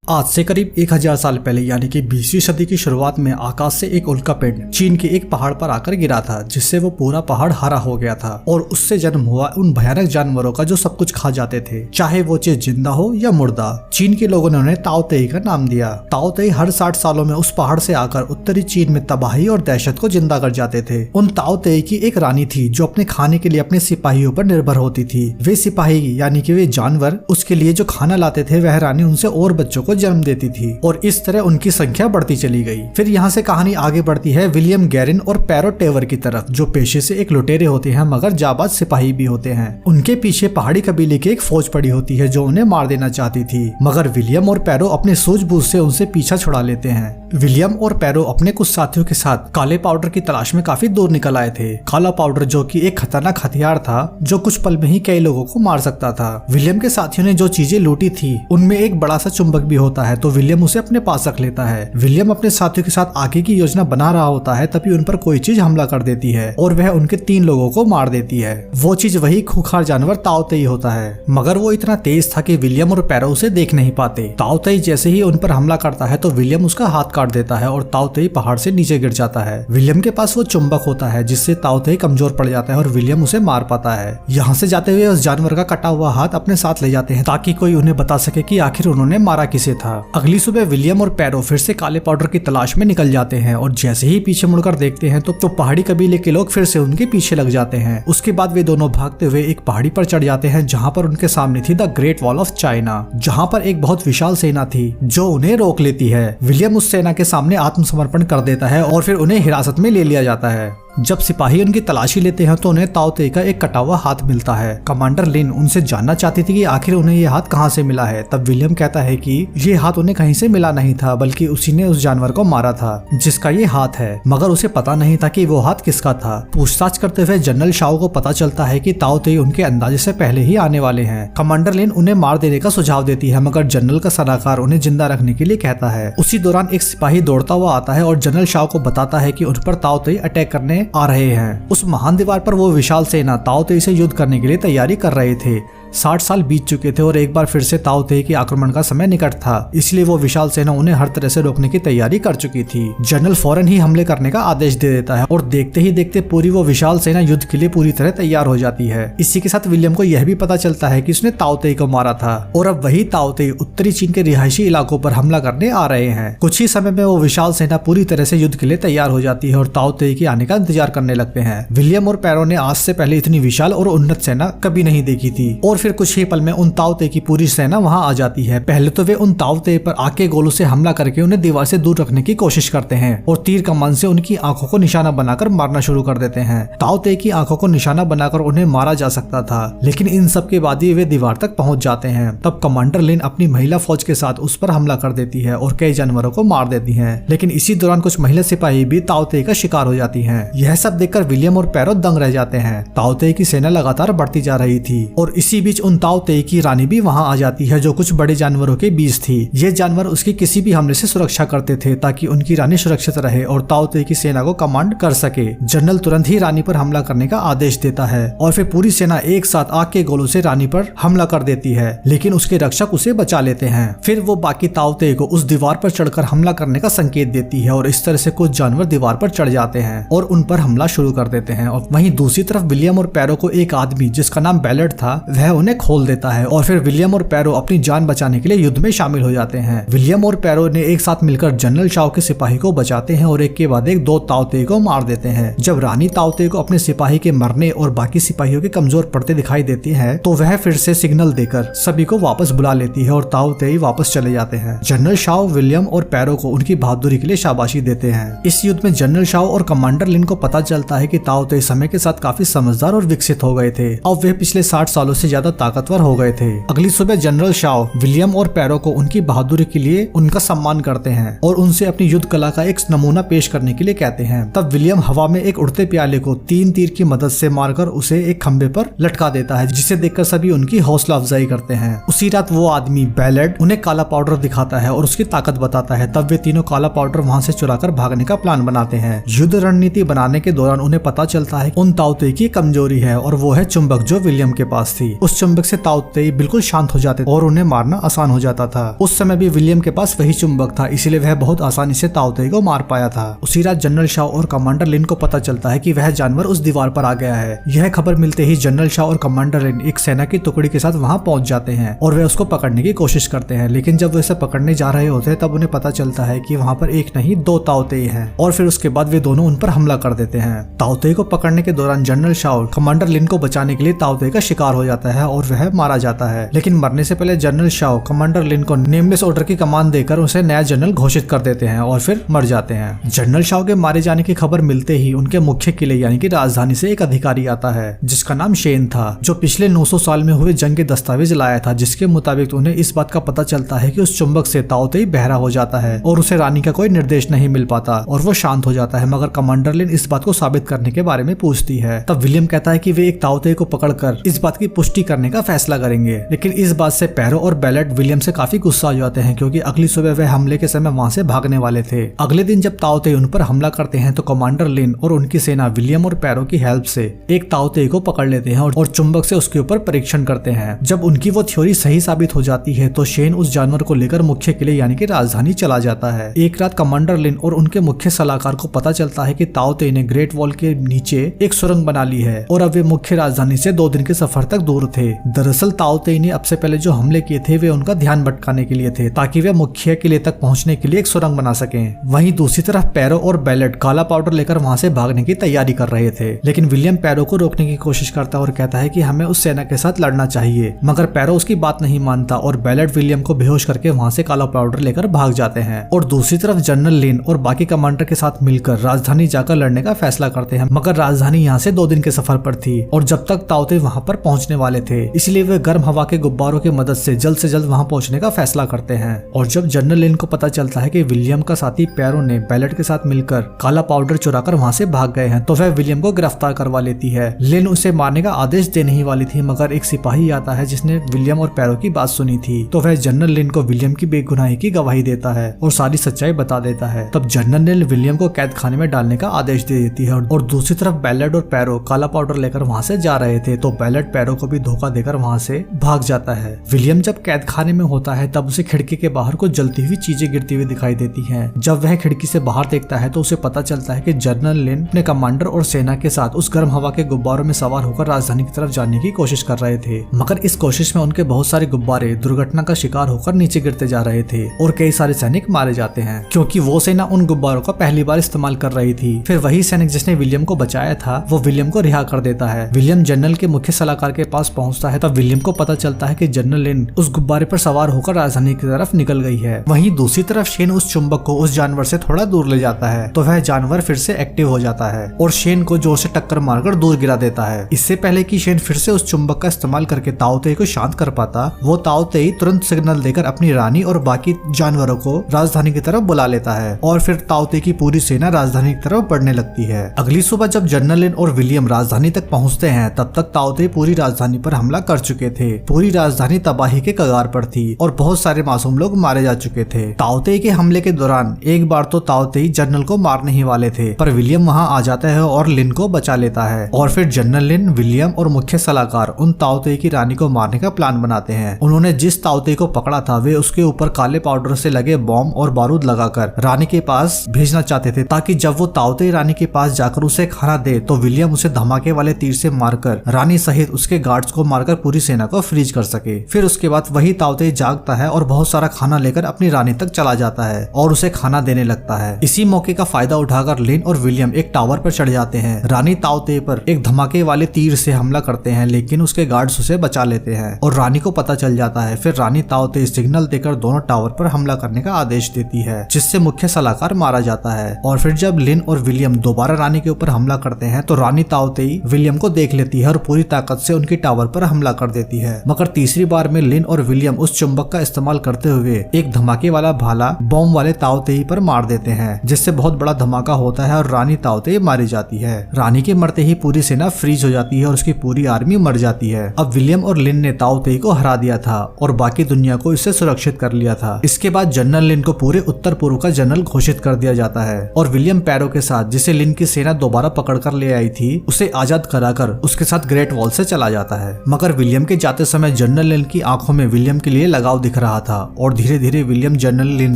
आज से करीब 1000 साल पहले यानी कि 20वीं सदी की शुरुआत में आकाश से एक उल्कापिंड चीन के एक पहाड़ पर आकर गिरा था, जिससे वो पूरा पहाड़ हरा हो गया था और उससे जन्म हुआ उन भयानक जानवरों का जो सब कुछ खा जाते थे, चाहे वो चीज जिंदा हो या मुर्दा। चीन के लोगों ने उन्हें ताओ तेई का नाम दिया। ताओ तेई हर 60 सालों में उस पहाड़ से आकर उत्तरी चीन में तबाही और दहशत को जिंदा कर जाते थे। उन ताओ तेई की एक रानी थी जो अपने खाने के लिए अपने सिपाहियों पर निर्भर होती थी। वे सिपाही यानी कि वे जानवर उसके लिए जो खाना लाते थे, वह रानी उनसे और बच्चों को जन्म देती थी और इस तरह उनकी संख्या बढ़ती चली गई। फिर यहाँ से कहानी आगे बढ़ती है विलियम गैरिन और पैरो टेवर की तरफ, जो पेशे से एक लुटेरे होते हैं मगर जाबाज सिपाही भी होते हैं। उनके पीछे पहाड़ी कबीले की एक फौज पड़ी होती है जो उन्हें मार देना चाहती थी, मगर विलियम और पैरो अपने सूझबूझ से उनसे पीछा छुड़ा लेते हैं। विलियम और पैरो अपने कुछ साथियों के साथ काले पाउडर की तलाश में काफी दूर निकल आए थे। काला पाउडर जो कि एक खतरनाक हथियार था जो कुछ पल में ही कई लोगों को मार सकता था। विलियम के साथियों ने जो चीजें लूटी थी उनमें एक बड़ा सा चुंबक भी होता है, तो विलियम उसे अपने पास रख लेता है। विलियम अपने साथियों के साथ आगे की योजना बना रहा होता है, तभी उन पर कोई चीज हमला कर देती है और वह उनके 3 लोगों को मार देती है। वो चीज वही खूंखार जानवर ताओ तेई होता है, मगर वो इतना तेज था कि विलियम और पैरो उसे देख नहीं पाते। ताओ तेई जैसे ही उन पर हमला करता है तो विलियम उसका हाथ काट देता है और ताओ तेई पहाड़ से नीचे गिर जाता है। विलियम के पास वो चुंबक होता है जिससे ताओ तेई कमजोर पड़ जाता है और विलियम उसे मार पाता है। यहाँ से जाते हुए उस जानवर का कटा हुआ हाथ अपने साथ ले जाते हैं ताकि कोई उन्हें बता सके कि आखिर उन्होंने मारा किसे था। अगली सुबह विलियम और पैरो फिर से काले पाउडर की तलाश में निकल जाते हैं और जैसे ही पीछे मुड़कर देखते हैं तो पहाड़ी कबीले के लोग फिर से उनके पीछे लग जाते हैं। उसके बाद वे दोनों भागते हुए एक पहाड़ी पर चढ़ जाते हैं जहाँ पर उनके सामने थी the great wall of China, जहाँ पर एक बहुत विशाल सेना थी जो उन्हें रोक लेती है। विलियम उस सेना के सामने आत्मसमर्पण कर देता है और फिर उन्हें हिरासत में ले लिया जाता है। जब सिपाही उनकी तलाशी लेते हैं तो उन्हें ताओ तेई का एक कटा हुआ हाथ मिलता है। कमांडर लिन उनसे जानना चाहती थी कि आखिर उन्हें ये हाथ कहाँ से मिला है। तब विलियम कहता है कि ये हाथ उन्हें कहीं से मिला नहीं था, बल्कि उसी ने उस जानवर को मारा था जिसका ये हाथ है, मगर उसे पता नहीं था कि वो हाथ किसका था। पूछताछ करते हुए जनरल शाओ को पता चलता है कि ताओ तेई उनके अंदाजे से पहले ही आने वाले हैं। कमांडर लिन उन्हें मार देने का सुझाव देती है, मगर जनरल का सलाहकार उन्हें जिंदा रखने के लिए कहता है। उसी दौरान एक सिपाही दौड़ता हुआ आता है और जनरल शाओ को बताता है कि उन पर ताओ तेई अटैक करने आ रहे हैं। उस महान दीवार पर वो विशाल सेना ताओ तेई से युद्ध करने के लिए तैयारी कर रहे थे। 60 साल बीत चुके थे और एक बार फिर से ताओ तेई के आक्रमण का समय निकट था, इसलिए वो विशाल सेना उन्हें हर तरह से रोकने की तैयारी कर चुकी थी। जनरल फौरन ही हमले करने का आदेश दे देता है और देखते ही देखते पूरी वो विशाल सेना युद्ध के लिए पूरी तरह तैयार हो जाती है। इसी के साथ विलियम को यह भी पता चलता है कि उसने ताओ तेई को मारा था और अब वही ताओ तेई उत्तरी चीन के रिहायशी इलाकों पर हमला करने आ रहे हैं। कुछ ही समय में वो विशाल सेना पूरी तरह से युद्ध के लिए तैयार हो जाती है और ताओ तेई के आने का इंतजार करने लगते हैं। विलियम और पैरो ने आज से पहले इतनी विशाल और उन्नत सेना कभी नहीं देखी थी और फिर कुछ ही पल में उन ताओ तेई की पूरी सेना वहां आ जाती है। पहले तो वे उन ताओ तेई पर आग के गोलों से हमला करके उन्हें दीवार से दूर रखने की कोशिश करते हैं और तीर कमान से उनकी आंखों को निशाना बनाकर मारना शुरू कर देते हैं। ताओ तेई की आंखों को निशाना बनाकर उन्हें मारा जा सकता था, लेकिन इन सब के बाद ही वे दीवार तक पहुंच जाते हैं। तब कमांडर लिन अपनी महिला फौज के साथ उस पर हमला कर देती है और कई जानवरों को मार देती है, लेकिन इसी दौरान कुछ महिला सिपाही भी ताओ तेई का शिकार हो जाती है। यह सब देखकर विलियम और पैरो दंग रह जाते हैं। ताओ तेई की सेना लगातार बढ़ती जा रही थी और इसी बीच उन ताओ तेई की रानी भी वहां आ जाती है जो कुछ बड़े जानवरों के बीच थी। ये जानवर उसकी किसी भी हमले से सुरक्षा करते थे ताकि उनकी रानी सुरक्षित रहे और ताओ तेई की सेना को कमांड कर सके। जनरल तुरंत ही रानी पर हमला करने का आदेश देता है और फिर पूरी सेना एक साथ आग के गोलों से रानी पर हमला कर देती है, लेकिन उसके रक्षक उसे बचा लेते हैं। फिर वो बाकी ताओ तेई को उस दीवार पर चढ़कर हमला करने का संकेत देती है और इस तरह से कुछ जानवर दीवार पर चढ़ जाते हैं और उन पर हमला शुरू कर देते हैं। और वहीं दूसरी तरफ विलियम और पैरो को एक आदमी जिसका नाम बैलेट था वह उन्हें खोल देता है और फिर विलियम और पैरो अपनी जान बचाने के लिए युद्ध में शामिल हो जाते हैं। विलियम और पैरो ने एक साथ मिलकर जनरल शाओ के सिपाही को बचाते हैं और एक के बाद एक 2 ताओ तेई को मार देते हैं। जब रानी ताओ तेई को अपने सिपाही के मरने और बाकी सिपाहियों के कमजोर पड़ते दिखाई देती है तो वह फिर से सिग्नल देकर सभी को वापस बुला लेती है और ताओ तेई वापस चले जाते हैं। जनरल शाओ विलियम और पैरो को उनकी बहादुरी के लिए शाबाशी देते हैं। इस युद्ध में जनरल शाओ और कमांडर लिन को पता चलता है कि ताओ तेई समय के साथ काफी समझदार और विकसित हो गए थे और वे पिछले 60 सालों से ज्यादा ताकतवर हो गए थे। अगली सुबह जनरल शाओ विलियम और पैरो को उनकी बहादुरी के लिए उनका सम्मान करते हैं और उनसे अपनी युद्ध कला का एक नमूना पेश करने के लिए कहते हैं। तब विलियम हवा में एक उड़ते प्याले को 3 तीर की मदद से मारकर उसे एक खंबे पर लटका देता है, जिसे देखकर सभी उनकी हौसला अफजाई करते हैं। उसी रात वो आदमी बैलेट उन्हें काला पाउडर दिखाता है और उसकी ताकत बताता है। तब वे तीनों काला पाउडर वहाँ से चुराकर भागने का प्लान बनाते हैं। युद्ध रणनीति बनाने के दौरान उन्हें पता चलता है उन ताओ तेई की कमजोरी है और वो है चुंबक जो विलियम के पास थी। उस उस चुंबक से ताओ तेई बिल्कुल शांत हो जाते और उन्हें मारना आसान हो जाता था। उस समय भी विलियम के पास वही चुंबक था, इसीलिए वह बहुत आसानी से ताओ तेई को मार पाया था। उसी रात जनरल शाओ और कमांडर लिन को पता चलता है कि वह जानवर उस दीवार पर आ गया है। यह खबर मिलते ही जनरल शाओ और कमांडर लिन एक सेना की टुकड़ी के साथ वहां पहुंच जाते हैं और वे उसको पकड़ने की कोशिश करते हैं। लेकिन जब वे उसे पकड़ने जा रहे होते हैं तब उन्हें पता चलता है कि वहां पर एक नहीं 2 ताओ तेई हैं और फिर उसके बाद वे दोनों उन पर हमला कर देते हैं। ताओ तेई को पकड़ने के दौरान जनरल शाओ कमांडर लिन को बचाने के लिए ताओ तेई का शिकार हो जाता है और वह मारा जाता है। लेकिन मरने से पहले जनरल शाओ कमांडर लिन को नेमलेस ऑर्डर की कमान देकर उसे नया जनरल घोषित कर देते हैं और फिर मर जाते हैं। जनरल शाओ के मारे जाने की खबर मिलते ही उनके मुख्य किले यानी कि राजधानी से एक अधिकारी आता है जिसका नाम शेन था, जो पिछले 900 साल में हुए जंग के दस्तावेज लाया था, जिसके मुताबिक उन्हें इस बात का पता चलता है कि उस चुंबक से ताओ तेई बहरा हो जाता है और उसे रानी का कोई निर्देश नहीं मिल पाता और वो शांत हो जाता है। मगर कमांडर लिन इस बात को साबित करने के बारे में पूछती है। तब विलियम कहता है कि वे एक ताओ तेई को पकड़कर इस बात की पुष्टि करने का फैसला करेंगे। लेकिन इस बात से पैरो और बेलेट विलियम से काफी गुस्सा हो जाते हैं क्योंकि अगली सुबह वे हमले के समय वहां से भागने वाले थे। अगले दिन जब ताओ तेई उन पर हमला करते हैं तो कमांडर लिन और उनकी सेना विलियम और पैरो की हेल्प से एक ताओ तेई को पकड़ लेते हैं और चुंबक से उसके ऊपर परीक्षण करते हैं। जब उनकी वो थ्योरी सही साबित हो जाती है तो शेन उस जानवर को लेकर मुख्य किले यानी कि राजधानी चला जाता है। एक रात कमांडर लिन और उनके मुख्य सलाहकार को पता चलता है कि ताओ तेई ने ग्रेट वॉल के नीचे एक सुरंग बना ली है और अब वे मुख्य राजधानी से 2 दिन के सफर तक दूर थे। दरअसल ताओ तेई ने अब से पहले जो हमले किए थे वे उनका ध्यान भटकाने के लिए थे ताकि वे मुख्य किले तक पहुंचने के लिए एक सुरंग बना सकें। वहीं दूसरी तरफ पैरो और बेलेट काला पाउडर लेकर वहां से भागने की तैयारी कर रहे थे। लेकिन विलियम पैरो को रोकने की कोशिश करता है और कहता है कि हमें उस सेना के साथ लड़ना चाहिए, मगर पैरो उसकी बात नहीं मानता और बेलेट विलियम को बेहोश करके वहां से काला पाउडर लेकर भाग जाते हैं। और दूसरी तरफ जनरल लिन और बाकी कमांडर के साथ मिलकर राजधानी जाकर लड़ने का फैसला करते हैं, मगर राजधानी यहाँ से 2 दिन के सफर पर थी और जब तक ताओ तेई वहां पर पहुंचने वाले थे, इसलिए वे गर्म हवा के गुब्बारों की मदद से जल्द वहां पहुंचने का फैसला करते हैं। और जब जनरल लिन को पता चलता है कि विलियम का साथी पैरो ने बेलेट के साथ मिलकर काला पाउडर चुराकर वहां से भाग गए हैं तो वह विलियम को गिरफ्तार करवा लेती है। लिन उसे मारने का आदेश देने ही वाली थी, मगर एक सिपाही आता है जिसने विलियम और पैरो की बात सुनी थी, तो वह जनरल लिन को विलियम की बेगुनाही की गवाही देता है और सारी सच्चाई बता देता है। तब जनरल लिन विलियम को कैद खाने में डालने का आदेश दे देती है और दूसरी तरफ बेलेट और पैरो काला पाउडर लेकर वहां से जा रहे थे तो बेलेट पैरो को भी धोखा देकर वहां से भाग जाता है। विलियम जब कैद खाने में होता है तब उसे खिड़की के बाहर को जलती हुई चीजें गिरती हुई दिखाई देती हैं। जब वह खिड़की से बाहर देखता है तो उसे पता चलता है कि जनरल लिन अपने कमांडर और सेना के साथ उस गर्म हवा के गुब्बारों में सवार होकर राजधानी की तरफ जाने की कोशिश कर रहे थे, मगर इस कोशिश में उनके बहुत सारे गुब्बारे दुर्घटना का शिकार होकर नीचे गिरते जा रहे थे और कई सारे सैनिक मारे जाते हैं क्योंकि वो सेना उन गुब्बारों का पहली बार इस्तेमाल कर रही थी। फिर वही सैनिक जिसने विलियम को बचाया था वो विलियम को रिहा कर देता है। विलियम जनरल के मुख्य सलाहकार के पास पहुंचता है तब विलियम को पता चलता है कि जनरल लिन उस गुब्बारे पर सवार होकर राजधानी की तरफ निकल गई है। वहीं दूसरी तरफ शेन उस चुंबक को उस जानवर से थोड़ा दूर ले जाता है तो वह जानवर फिर से एक्टिव हो जाता है और शेन को जोर से टक्कर मारकर दूर गिरा देता है। इससे पहले कि शेन फिर से उस चुंबक का इस्तेमाल करके ताओ तेई को शांत कर पाता, वो ताओ तेई तुरंत सिग्नल देकर अपनी रानी और बाकी जानवरों को राजधानी की तरफ बुला लेता है और फिर ताओ तेई की पूरी सेना राजधानी की तरफ बढ़ने लगती है। अगली सुबह जब जनरल लिन और विलियम राजधानी तक पहुंचते हैं तब तक ताओ तेई पूरी राजधानी पर हमला कर चुके थे। पूरी राजधानी तबाही के कगार पर थी और बहुत सारे मासूम लोग मारे जा चुके थे। ताओ तेई के हमले के दौरान एक बार तो ताओ तेई जनरल को मारने ही वाले थे, पर विलियम वहां आ जाता है और लिन को बचा लेता है और फिर जनरल लिन, विलियम और मुख्य सलाहकार उन ताओ तेई की रानी को मारने का प्लान बनाते हैं। उन्होंने जिस ताओ तेई को पकड़ा था वे उसके ऊपर काले पाउडर से लगे बॉम्ब और बारूद लगाकर रानी के पास भेजना चाहते थे ताकि जब वो ताओ तेई रानी के पास जाकर उसे खाना दे तो विलियम उसे धमाके वाले तीर से मारकर रानी सहित उसके गार्ड्स को मारकर पूरी सेना को फ्रीज कर सके। फिर उसके बाद वही ताओ तेई जागता है और बहुत सारा खाना लेकर अपनी रानी तक चला जाता है और उसे खाना देने लगता है। इसी मौके का फायदा उठाकर लिन और विलियम एक टावर पर चढ़ जाते हैं। रानी ताओ तेई पर एक धमाके वाले तीर से हमला करते हैं लेकिन उसके गार्ड्स उसे बचा लेते हैं और रानी को पता चल जाता है। फिर रानी ताओ तेई सिग्नल देकर दोनों टावर पर हमला करने का आदेश देती है जिससे मुख्य सलाहकार मारा जाता है। और फिर जब लिन और विलियम दोबारा रानी के ऊपर हमला करते हैं तो रानी ताओ तेई विलियम को देख लेती है और पूरी ताकत से उनकी टावर पर हमला कर देती है, मगर तीसरी बार में लिन और विलियम उस चुंबक का इस्तेमाल करते हुए एक धमाके वाला भाला बॉम्ब वाले ताओ तेई पर मार देते हैं जिससे बहुत बड़ा धमाका होता है और रानी ताओ तेई मारी जाती है। रानी के मरते ही पूरी सेना फ्रीज हो जाती है और उसकी पूरी आर्मी मर जाती है। अब विलियम और लिन ने ताओ तेई को हरा दिया था और बाकी दुनिया को इससे सुरक्षित कर लिया था। इसके बाद जनरल लिन को पूरे उत्तर पूर्व का जनरल घोषित कर दिया जाता है और विलियम पैरो के साथ जिसे लिन की सेना दोबारा पकड़ कर ले आई थी उसे आजाद कराकर उसके साथ ग्रेट वॉल से चला जाता है। मगर विलियम के जाते समय जनरल लिन की आंखों में विलियम के लिए लगाव दिख रहा था और धीरे धीरे विलियम जनरल लिन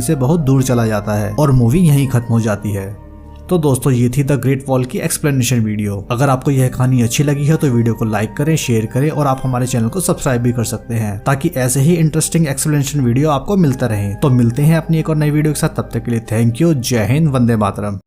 से बहुत दूर चला जाता है और मूवी यहीं खत्म हो जाती है। तो दोस्तों ये थी द ग्रेट वॉल की एक्सप्लेनेशन वीडियो। अगर आपको यह कहानी अच्छी लगी है तो वीडियो को लाइक करें, शेयर करें और आप हमारे चैनल को सब्सक्राइब भी कर सकते हैं ताकि ऐसे ही इंटरेस्टिंग एक्सप्लेनेशन वीडियो आपको मिलता रहे। तो मिलते हैं अपनी एक और नई वीडियो के साथ, तब तक के लिए थैंक यू। जय हिंद, वंदे मातरम।